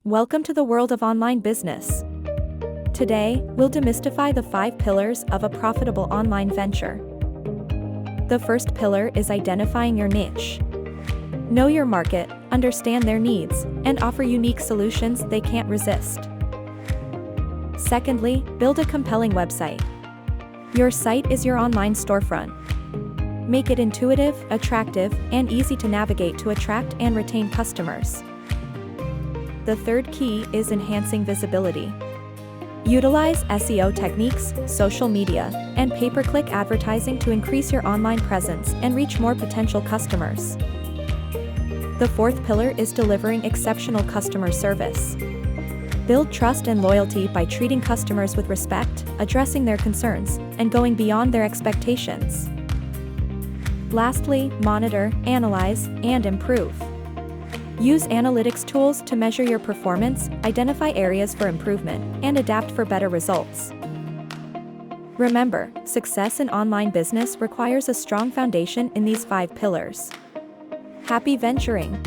Welcome to the world of online business. Today, we'll demystify the 5 pillars of a profitable online venture. The first pillar is identifying your niche. Know your market, understand their needs, and offer unique solutions they can't resist. Secondly, build a compelling website. Your site is your online storefront. Make it intuitive, attractive, and easy to navigate to attract and retain customers. The third key is enhancing visibility. Utilize SEO techniques, social media, and pay-per-click advertising to increase your online presence and reach more potential customers. The fourth pillar is delivering exceptional customer service. Build trust and loyalty by treating customers with respect, addressing their concerns, and going beyond their expectations. Lastly, monitor, analyze, and improve. Use analytics tools to measure your performance, identify areas for improvement, and adapt for better results. Remember, success in online business requires a strong foundation in these 5 pillars. Happy venturing!